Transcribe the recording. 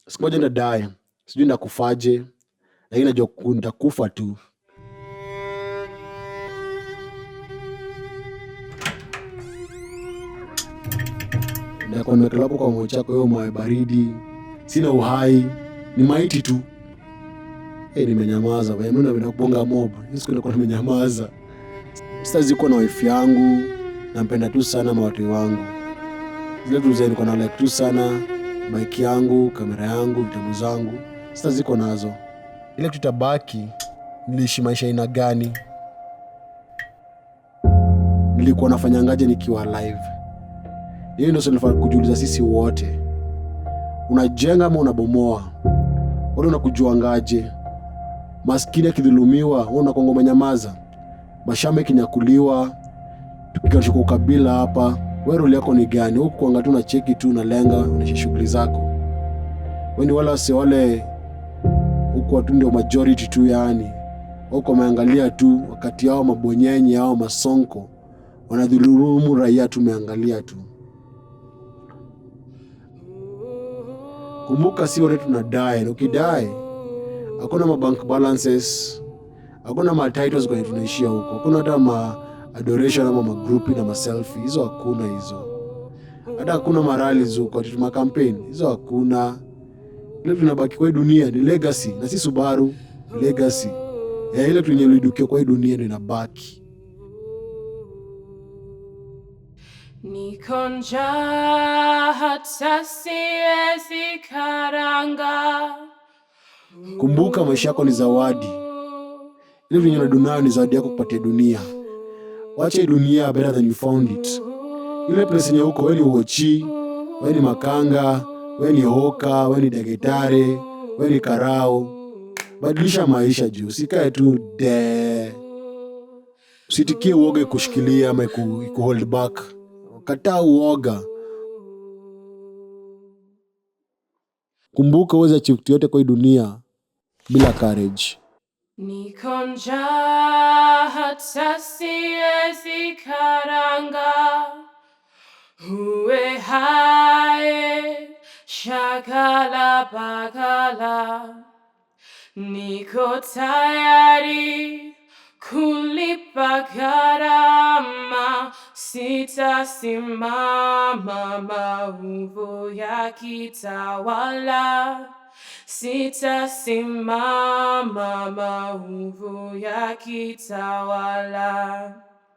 Siku moja ndadai, sijui ndakufaje, lakini najua nitakufa tu. Ndakuwa nimewekelewa hapo kwa moyo chako, hiyo mawe baridi, sina uhai, ni maiti tu. Nimenyamaza, mimi napenda kubonga mob. Hiyo siku nilikuwa nimenyamaza. Sasa ziko na wife yangu, nampenda tu sana mawatu wangu. Zile tu nilikuwa na like tu sana, bike yangu, kamera yangu, vitabu zangu. Sasa ziko nazo. Ile tutabaki, niliishi maisha aina gani? Nilikuwa nafanyangaje nikiwa alive? Hiyo ndio swali nafaa kujiuliza sisi wote. Unajenga ama unabomoa? Wewe unakujuangaje? Maskini akidhulumiwa, wewe unakongo umenyamaza. Mashamba kinyakuliwa, tukikashuka ukabila hapa, wewe role yako ni gani? Huko kuanga tu na cheki tu na lenga unaisha shughuli zako. Wewe ni wale huko watu ndio majority tu yani. Huko umeangalia tu wakati hao mabonyenye hao masonko wanadhulumu raia tu umeangalia tu. Kumbuka si wote tunadai, na ukidai hakuna mabank balances, hakuna ma titles kwa tunaishia huko. Hakuna hata ma adoration ama ma group na ma selfie, hizo hakuna hizo. Hata hakuna marali huko ati tuma campaign, hizo hakuna. Ile tunabaki kwa dunia ni legacy, na si Subaru legacy. Ile tunyelidukia kwa dunia ndio inabaki. Niko njaa hata siwezi karanga. Kumbuka maisha yako ni zawadi. Ile dunia dunayo ni zawadi yako kupatia dunia. Wacha dunia better than you found it. Ile place yenye uko, wewe ni uochi, wewe ni makanga, wewe ni hoka, wewe ni dagetare, wewe ni karao. Badilisha maisha juu, usikae tu de. Usitikie uoga kushikilia ama iku hold back. Kataa uoga. Kumbuka uweze achieve yote kwa hii dunia bila courage. Niko njaa hata siwezi karanga. Uwe hai shagala bagala. Niko tayari kulipa gharama. Sitasimama maovu yakitawala. Sitasimama maovu yakitawala.